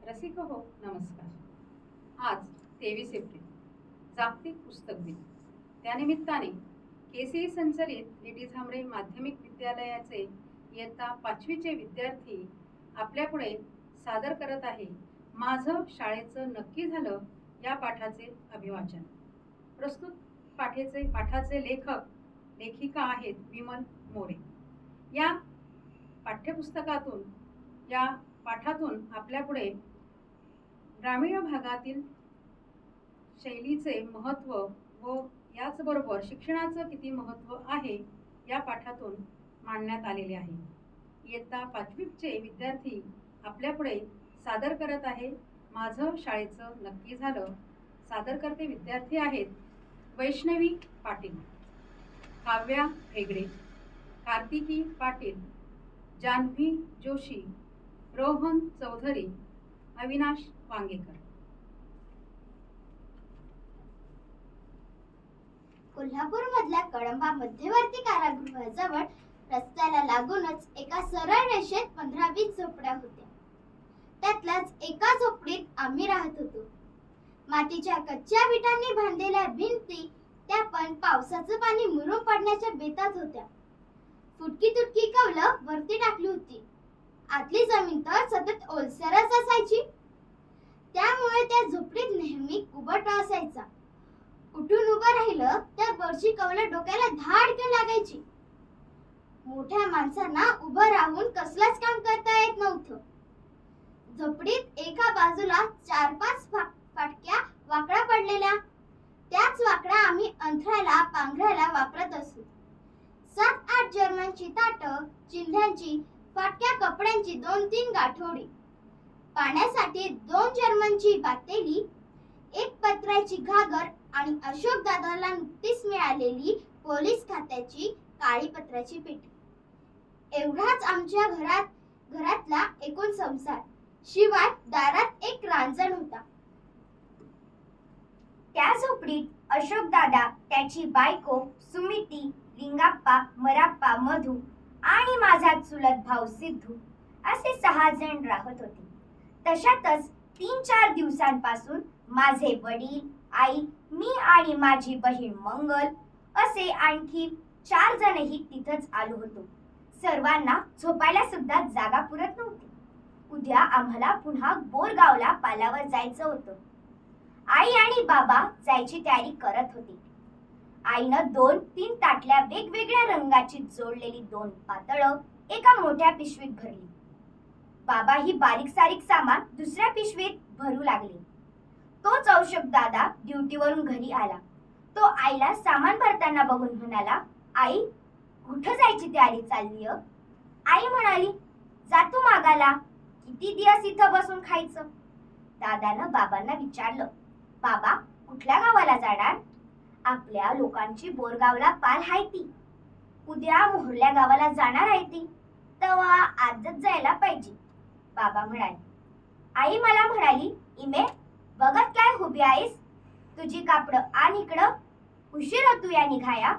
रसिक हो नमस्कार. आज 23 एप्रिल जागतिक पुस्तक दिन. त्यानिमित्ताने केसी संचलित डी झांबरे माध्यमिक विद्यालयाचे इयत्ता 5वीचे विद्यार्थी आपल्यापुढे सादर करत आहे माझं शाळेचं नक्की झालं या पाठाचे अभिवाचन. प्रस्तुत पाठाचे लेखिका आहेत विमल मोरे. या पाठ्यपुस्तकातून या पाठातून आपल्यापुढे ग्रामीण भागातील शैलीचे महत्त्व व याचबरोबर शिक्षणाचं किती महत्त्व आहे या पाठातून मांडण्यात आलेले आहे. इयत्ता 5वीचे विद्यार्थी आपल्यापुढे सादर करत आहे माझं शाळेचं नक्की झालं. सादर करते विद्यार्थी आहेत वैष्णवी पाटील, काव्या हेगडे, कार्तिकी पाटील, जान्हवी जोशी, रोहन चौधरी, अविनाश वांगेकर. कोल्हापूरमधल्या कळंबा मध्यवर्ती कारागृहाजवळ रस्त्याला लागूनच एका सरळ रेषेत 15-20 झोपड्या होत्या. त्यातल्याच एका झोपडीत आम्ही राहत होतो. मातीच्या कच्च्या विटांनी बांधलेल्या भिंती त्या पण पावसाचं पाणी मुरून पडण्याच्या बेतात होत्या. फुटकी तुटकी कौलं वरती टाकली होती. आतली जमीन तर सतत ओलसरच असायची. त्यामुळे त्या झोपडीत नेहमी कुबट असायचा. उठून उभं राहिलं तर वरची कौलं डोक्याला धाडकन लागायची. मोठ्या माणसांना उभं राहून कसलंच काम करता येत नव्हतं. झोपडीत एका बाजूला 4-5 फाटक्या वाकड्या पडलेल्या. त्याच वाकड्या आम्ही अंथरायला पांघरायला वापरत असू. 7-8 जर्मनची ताटं, चिंध्यांची, फाटक्या कपड्यांची 2-3 गाठोडी, पाण्यासाठी 2 जर्मनची पातेली, एक पत्र्याची घागर आणि अशोक दादाला नुकतीच मिळालेली पोलीस खात्याची काळी पत्र्याची पेटी. एवढाच आमच्या घरातला एकूण संसार. शिवाय दारात एक रांजण होता. त्या झोपडीत अशोक दादा, त्याची बायको सुमिती, लिंगाप्पा, मराप्पा, मधू आणि माझा चुलत भाऊ सिद्धू असे 6 जण राहत होते. तशातच 3-4 दिवसांपासून माझे वडील, आई, मी आणि माझी बहीण मंगल असे आणखी 4 जणही तिथंच आलो होतो. सर्वांना झोपायला सुद्धा जागा पुरत नव्हती. उद्या आम्हाला पुन्हा बोरगावला पालावर जायचं होतं. आई आणि बाबा जायची तयारी करत होती. आईनं 2-3 ताटल्या वेगवेगळ्या रंगाची जोडलेली 2 पातळं एका मोठ्या पिशवीत भरली. बाबा ही बारीक सारीक सामान दुसऱ्या पिशवीत भरू लागले. तोच अशोक दादा ड्युटीवरून घरी आला. तो आईला सामान भरताना बघून म्हणाला, आई कुठं जायची तयारी चालली? आई म्हणाली, जातो मागाला, किती दिवस इथं बसून खायचं? दादानं बाबांना विचारलं, बाबा कुठल्या गावाला जाणार? आपल्या लोकांची बोरगावला पाल हाय ती. उद्या मोहरल्या गावाला जाणार आहे ती. तेव्हा आजच जायला पाहिजे. बाबा म्हणाले. आई मला म्हणाली, इमे बघत काय उभी आहेस? तुझी कापडं आण इकडं, उशीर होतो या निघाया.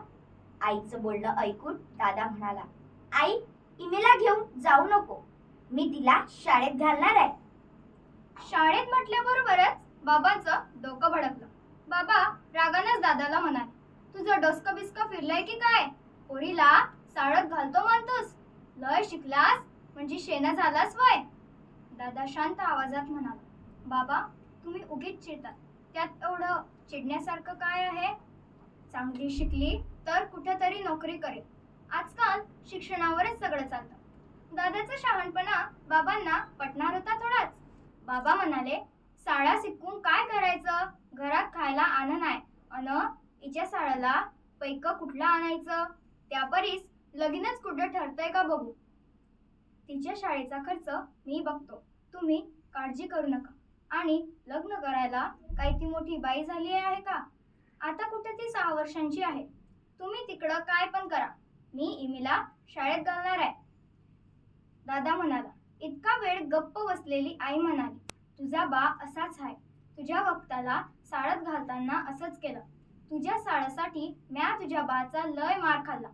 आईचं बोलणं ऐकून दादा म्हणाला, आई इमेला घेऊन जाऊ नको, मी तिला शाळेत घालणार आहे. शाळेत म्हटल्याबरोबरच बाबांचं डोकं भडकलं. बाबा रागानेच दादाला म्हणाले, तुझं डोसकं बिस्कं फिरलंय की काय? पोरीला शाळेत घालतो म्हणतोस? लय शिकलास म्हणजे शेणा झालास वय? दादा शांत आवाजात म्हणाला, बाबा तुम्ही उगीच चिडतात, त्यात एवढं चिडण्यासारखं काय आहे? चांगली शिकली तर कुठेतरी नोकरी करेल. आजकाल शिक्षणावरच सगळं चालतं. दादाचा शहाणपणा बाबांना पटणार होता थोडाच. बाबा म्हणाले, शाळा शिकून काय करायचं? घरात खायला अन्न नाही अन हिच्या शाळेला पैक कुठला आणायचं? त्यापरीस लगीनच कुठं ठरतंय का बघू. तिच्या शाळेचा खर्च मी बघतो, तुम्ही काळजी करू नका. आणि लग्न करायला काही ती मोठी बाई झाली आहे का? आता कुठे ती 6 वर्षांची आहे. तुम्ही तिकडं काय पण करा, मी इमीला शाळेत घालणार आहे. दादा म्हणाला. इतका वेळ गप्प बसलेली आई म्हणाली, तुझा बा असाच आहे. तुझ्या वक्ताला शाळेत घालताना असंच केलं. तुझ्या शाळेसाठी म्या तुझ्या बाचा लय मार खाल्ला.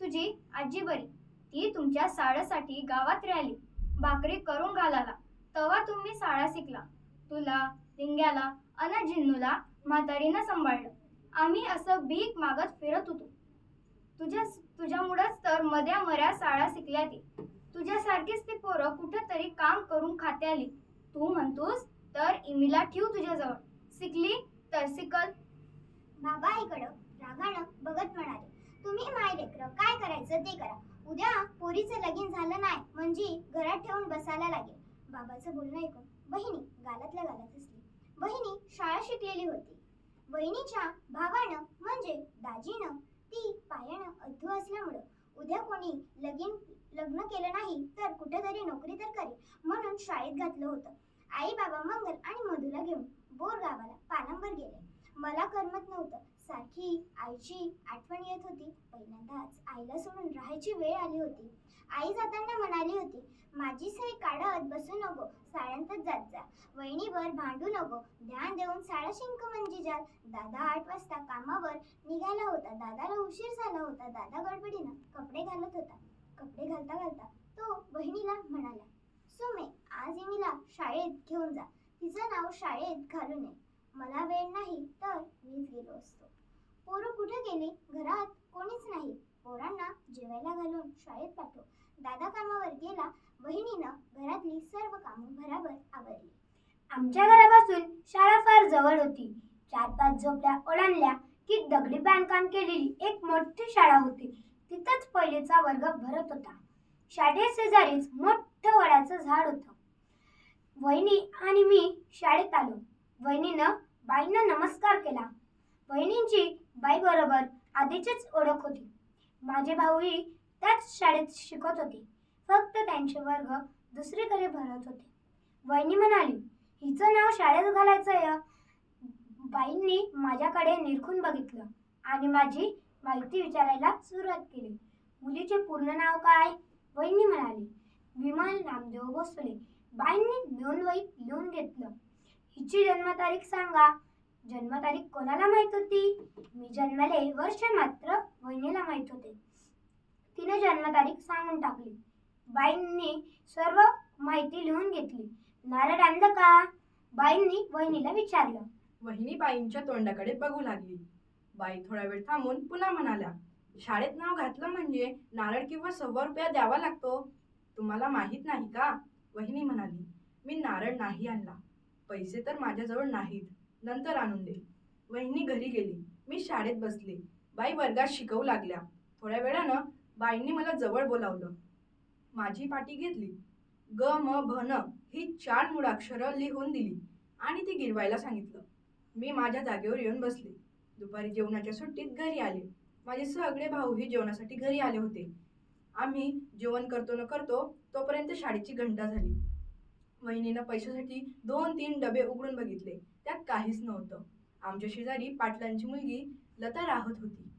तुझी आजी बरी, ती तुमच्या शाळेसाठी गावात राहिली, भाकरी करून घालाला. तेव्हा तुम्ही शाळा शिकला. तुला, लिंग्याला अन जिन्नूला म्हातारीनं सांभाळलं. आम्ही असं भीक मागत फिरत होतो. तुझ्यामुळंच तर मऱ्या शाळा शिकल्या ती. तुझ्यासारखीच ती पोरं कुठंतरी काम करून खाते आली. तू म्हणतोस तर इमीला ठेव तुझ्याजवळ. शिकली तर शिकल. बाबा आईकडं रागानं बघत म्हणाले, तुम्ही माय लेकरं काय करायचं ते करा. उद्या पोरीचं लगीन झालं नाही म्हणजे घरात ठेवून बसायला लागेल. बाबाचं बोलणं ऐकून बहिणी गालातल्या गालात हसली. बहिणी शाळा शिकलेली होती. बहिणीच्या भावानं म्हणजे दाजीनं ती पायानं अधू असल्यामुळं उद्या कोणी लग्न केलं नाही तर कुठेतरी नोकरी तर करेल म्हणून शाळेत घातलं होतं. आई बाबा मंगल आणि मधूला घेऊन बोर गावाला पालंबर गेले. मला करमत नव्हतं. सारखी आईची आठवण येत होती. पहिल्यांदाच आईला सोडून राहायची वेळ आली होती. आई जाताना म्हणाली होती, माझी सई काढत बसू नको, शाळेतच जात जा. वहिनीवर भांडू नको, ध्यान देऊन शाळा शिंक म्हणजे जाल. दादा 8 वाजता कामावर निघाला होता. दादाला उशीर झाला होता. दादा गडबडीनं कपडे घालत होता. कपडे घालता घालता तो बहिणीला म्हणाला, सुमे, आज इमीला शाळेत घेऊन जा. तिचं नाव शाळेत घालू नये. मला वेळ नाही तर मीच गेलो असतो. पोरं कुठे गेली? घरात कोणीच नाही. पोरांना जेवायला घालून शाळेत पाठव. दादा कामावर गेला. बहिणीनं घरातली सर्व कामं भराभर आवरली. आमच्या घरापासून शाळा फार जवळ होती. 4-5 झोपड्या ओलांडल्या की दगडी बांधकाम केलेली एक मोठी शाळा होती. तिथंच पहिलेचा वर्ग भरत होता. शाळेत शेजारीच मोठं वडाचं झाड होतं. वहिनी आणि मी शाळेत आलो. वहिनीनं बाईंना नमस्कार केला. वहिनींची बाईबरोबर आधीचीच ओळख होती. माझे भाऊही त्याच शाळेत शिकत होते. फक्त त्यांचे वर्ग दुसरीकडे भरत होते. वहिनी म्हणाली, हिचं नाव शाळेत घालायचंय. बाईंनी माझ्याकडे निरखून बघितलं आणि माझी माहिती विचारायला सुरुवात केली. मुलीचे पूर्ण नाव काय? वहिनी म्हणाली, विमल नामदेव भोसले. बाईंनी 2 वहीत लिहून घेतलं. हिची जन्मतारीख सांगा. जन्मतारीख कोणाला माहित होती? मी जन्मले वर्ष मात्र वहिनीला माहित होते. तिने जन्मतारीख सांगून टाकली. बाईंनी सर्व माहिती लिहून घेतली. नारळ आणलं का? बाईंनी वहिनीला विचारलं. वहिनी बाईंच्या तोंडाकडे बघू लागली. बाई थोडा वेळ थांबून पुन्हा म्हणाल्या, शाळेत नाव घातलं म्हणजे नारळ किंवा ₹1.25 द्यावा लागतो. तुम्हाला माहीत नाही का? वहिनी म्हणाली, मी नारळ नाही आणला. पैसे तर माझ्याजवळ नाहीत, नंतर आणून दे. वहिनी घरी गेली. मी शाळेत बसले. बाई वर्गात शिकवू लागल्या. थोड्या वेळानं बाईंनी मला जवळ बोलावलं. माझी पाटी घेतली. ग म भ न ही 4 मूळाक्षरं लिहून दिली आणि ती गिरवायला सांगितलं. मी माझ्या जागेवर येऊन बसले. दुपारी जेवणाच्या सुट्टीत घरी आले. माझे सगळे भाऊही जेवणासाठी घरी आले होते. आम्ही जेवण करतो न करतो तोपर्यंत शाळेची घंटा झाली. वहिनीनं पैशासाठी 2-3 डबे उघडून बघितले. त्यात काहीच नव्हतं. आमच्या शेजारी पाटलांची मुलगी लता राहत होती.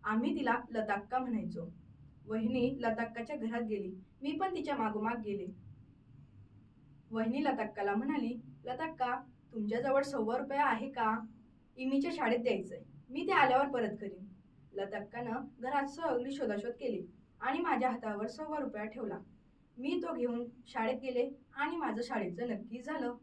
आम्ही तिला लताक्का म्हणायचो. वहिनी लताक्काच्या घरात गेली. मी पण तिच्या मागोमाग गेले. वहिनी लताक्काला म्हणाली, लताक्का, तुमच्याजवळ ₹1.25 आहे का? इमीच्या शाळेत द्यायचंय. मी ते आल्यावर परत करीन. लताक्कानं घरात सगळी शोधाशोध केली आणि माझ्या हातावर ₹1.25 ठेवला. मी तो घेऊन शाळेत गेले आणि माझं शाळेचं नक्की झालं.